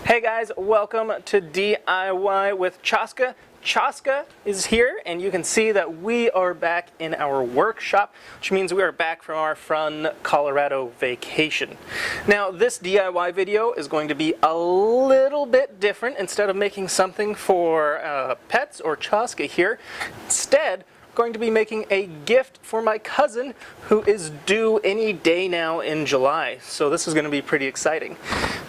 Hey guys, welcome to DIY with Chaska. Chaska is here, and you can see that we are back in our workshop, which means we are back from our fun Colorado vacation. Now, this DIY video is going to be a little bit different. Instead of making something for pets or Chaska here, instead, going to be making a gift for my cousin who is due any day now in July. So this is going to be pretty exciting.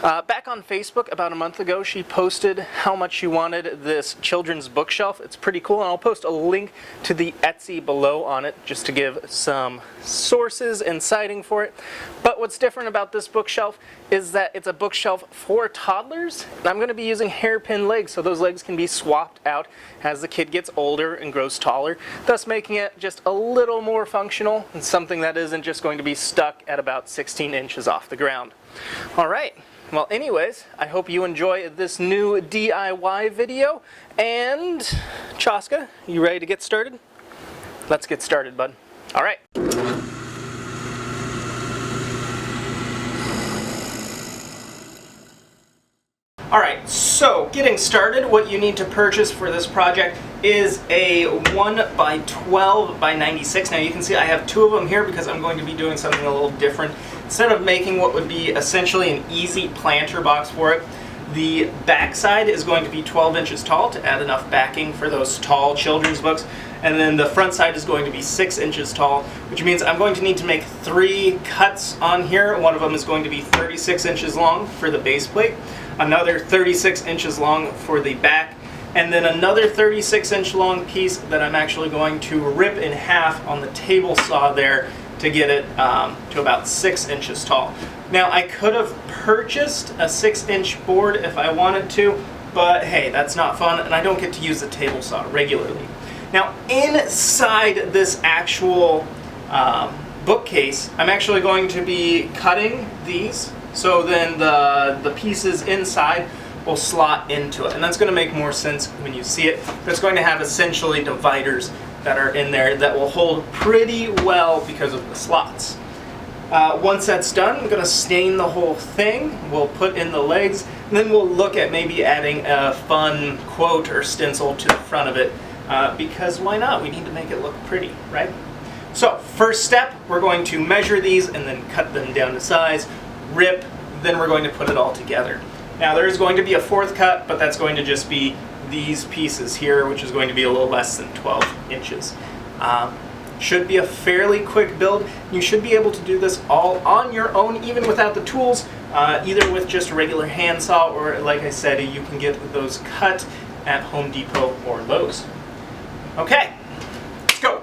Back on Facebook about a month ago, she posted how much she wanted this children's bookshelf. It's pretty cool, and I'll post a link to the Etsy below on it just to give some sources and citing for it. But what's different about this bookshelf is that it's a bookshelf for toddlers, and I'm going to be using hairpin legs, so those legs can be swapped out as the kid gets older and grows taller, thus making it just a little more functional and something that isn't just going to be stuck at about 16 inches off the ground. All right. Well, anyways, I hope you enjoy this new DIY video. And Chaska, you ready to get started? Let's get started, bud. All right. Alright, so getting started, what you need to purchase for this project is a 1x12x96. Now you can see I have two of them here because I'm going to be doing something a little different. Instead of making what would be essentially an easy planter box for it, the back side is going to be 12 inches tall to add enough backing for those tall children's books. And then the front side is going to be 6 inches tall, which means I'm going to need to make 3 cuts on here. One of them is going to be 36 inches long for the base plate, another 36 inches long for the back, and then another 36-inch long piece that I'm actually going to rip in half on the table saw there to get it to about 6 inches tall. Now I could have purchased a 6-inch board if I wanted to, but hey, that's not fun, and I don't get to use the table saw regularly. Now inside this actual bookcase, I'm actually going to be cutting these, so then the pieces inside will slot into it, and that's going to make more sense when you see it. It's going to have essentially dividers that are in there that will hold pretty well because of the slots. Once that's done, I'm going to stain the whole thing. We'll put in the legs, and then we'll look at maybe adding a fun quote or stencil to the front of it, because why not? We need to make it look pretty, right? So first step, we're going to measure these and then cut them down to size, rip, then we're going to put it all together. Now there is going to be a fourth cut, but that's going to just be these pieces here, which is going to be a little less than 12 inches. Should be a fairly quick build. You should be able to do this all on your own, even without the tools, either with just a regular handsaw, or like I said, you can get those cut at Home Depot or Lowe's. Okay, let's go.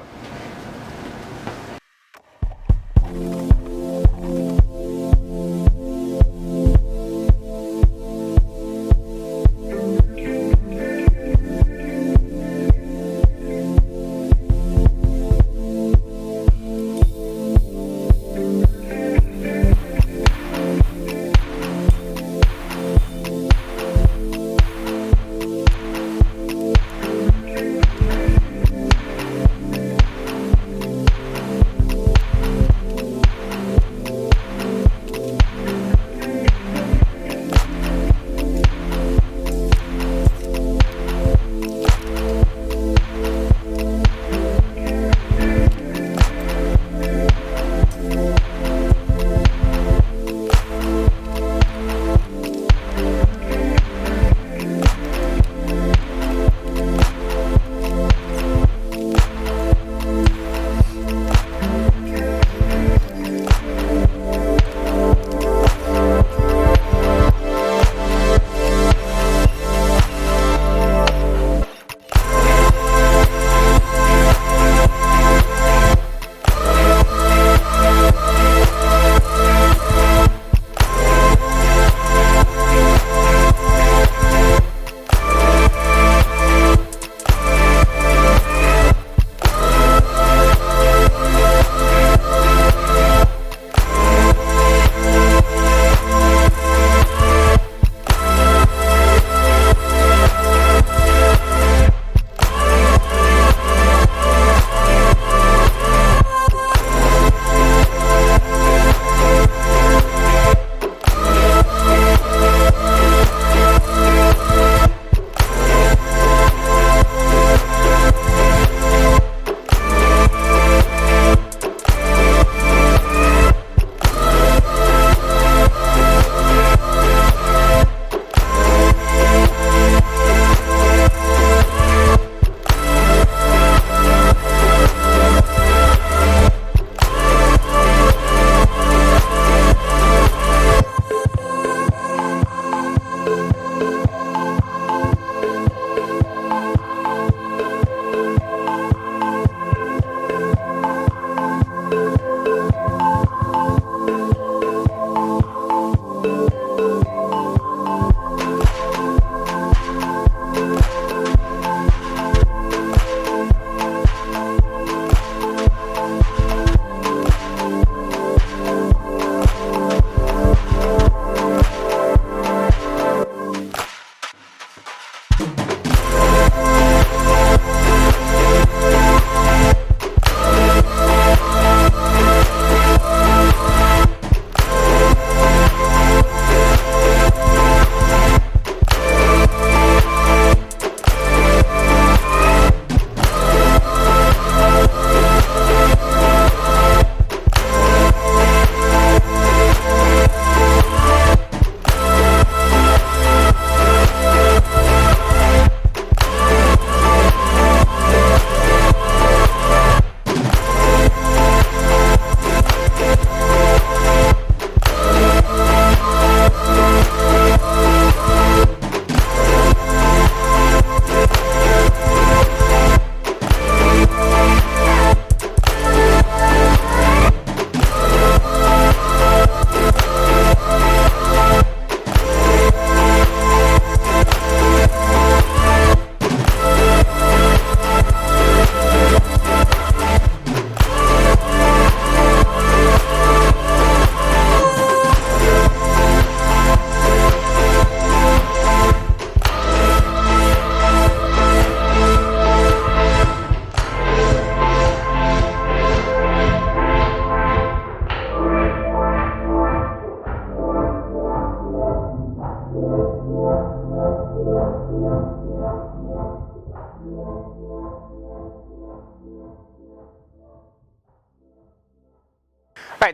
Alright,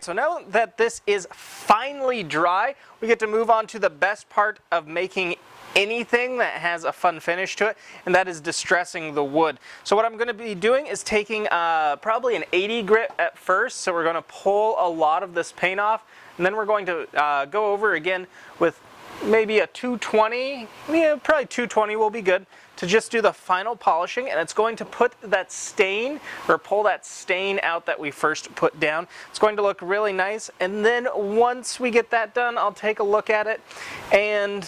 so now that this is finally dry, we get to move on to the best part of making anything that has a fun finish to it, and that is distressing the wood. So what I'm going to be doing is taking probably an 80 grit at first, so we're going to pull a lot of this paint off, and then we're going to go over again with maybe a 220, yeah, probably 220 will be good, to just do the final polishing, and it's going to put that stain, or pull that stain out that we first put down. It's going to look really nice, and then once we get that done, I'll take a look at it, and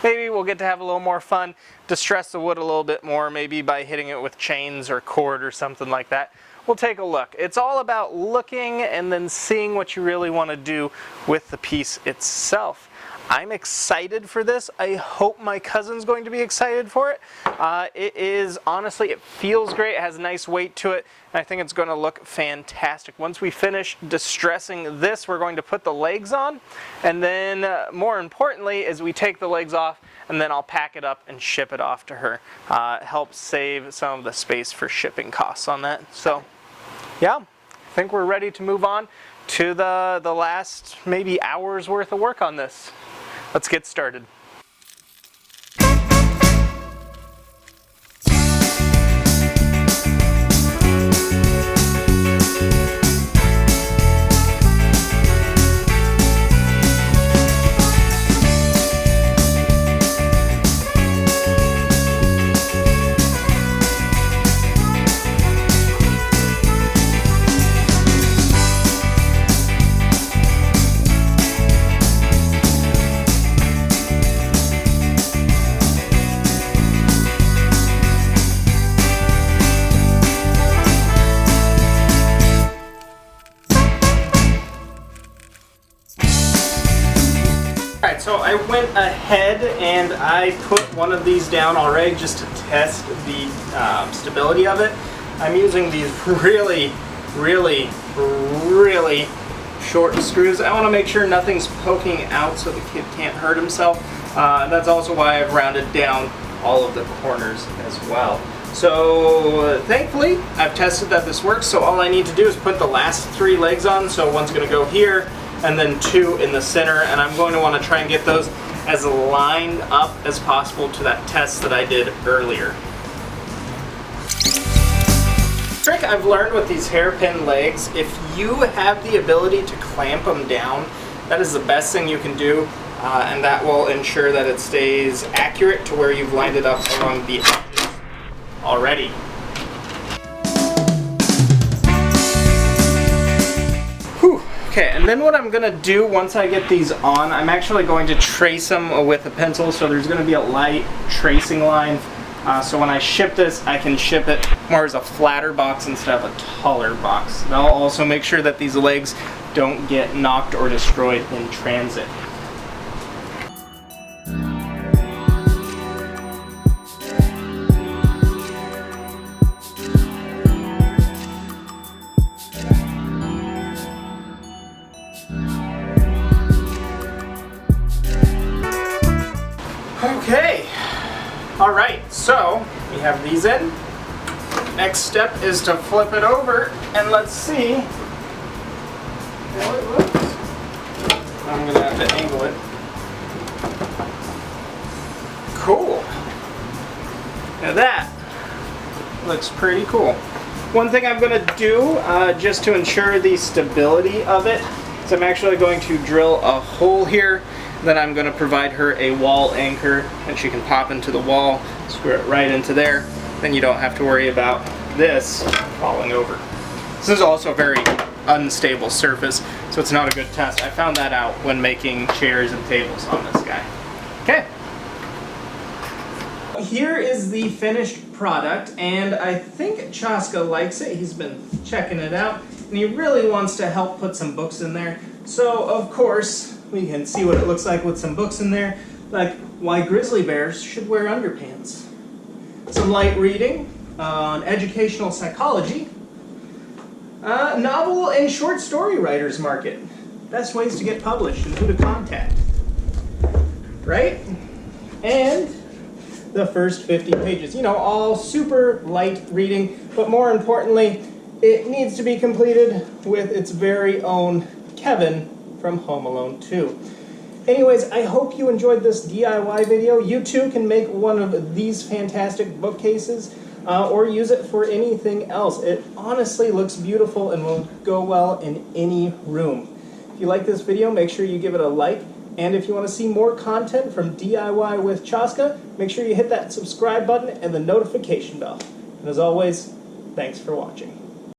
maybe we'll get to have a little more fun, distress the wood a little bit more, maybe by hitting it with chains or cord or something like that. We'll take a look. It's all about looking and then seeing what you really want to do with the piece itself. I'm excited for this. I hope my cousin's going to be excited for it. It is, honestly, it feels great. It has a nice weight to it, and I think it's going to look fantastic. Once we finish distressing this, we're going to put the legs on, and then more importantly is we take the legs off, and then I'll pack it up and ship it off to her. Help save some of the space for shipping costs on that. So yeah, I think we're ready to move on to the last maybe hour's worth of work on this. Let's get started. So I went ahead and I put one of these down already just to test the stability of it. I'm using these really short screws. I want to make sure nothing's poking out so the kid can't hurt himself. That's also why I've rounded down all of the corners as well. So thankfully I've tested that this works, so all I need to do is put the last 3 legs on. So one's going to go here, and then 2 in the center, and I'm going to want to try and get those as lined up as possible to that test that I did earlier. Trick I've learned with these hairpin legs, if you have the ability to clamp them down, that is the best thing you can do, and that will ensure that it stays accurate to where you've lined it up along the edges already. Okay, and then what I'm going to do once I get these on, I'm actually going to trace them with a pencil, so there's going to be a light tracing line. So when I ship this, I can ship it more as a flatter box instead of a taller box. And I'll also make sure that these legs don't get knocked or destroyed in transit. Okay, alright, so we have these in. Next step is to flip it over and let's see how it looks. I'm going to have to angle it. Cool. Now that looks pretty cool. One thing I'm going to do just to ensure the stability of it is I'm actually going to drill a hole here. Then I'm going to provide her a wall anchor, and she can pop into the wall, screw it right into there. Then you don't have to worry about this falling over. This is also a very unstable surface, so it's not a good test. I found that out when making chairs and tables on this guy. Okay. Here is the finished product, and I think Chaska likes it. He's been checking it out, and he really wants to help put some books in there. So, of course, we can see what it looks like with some books in there, like why grizzly bears should wear underpants. Some light reading on educational psychology. Novel and short story writers market. Best ways to get published and who to contact. right? And the first 50 pages. You know, all super light reading, but more importantly, it needs to be completed with its very own Kevin from Home Alone 2. Anyways, I hope you enjoyed this DIY video. You too can make one of these fantastic bookcases or use it for anything else. It honestly looks beautiful and will go well in any room. If you like this video, make sure you give it a like. And if you want to see more content from DIY with Chaska, make sure you hit that subscribe button and the notification bell. And as always, thanks for watching.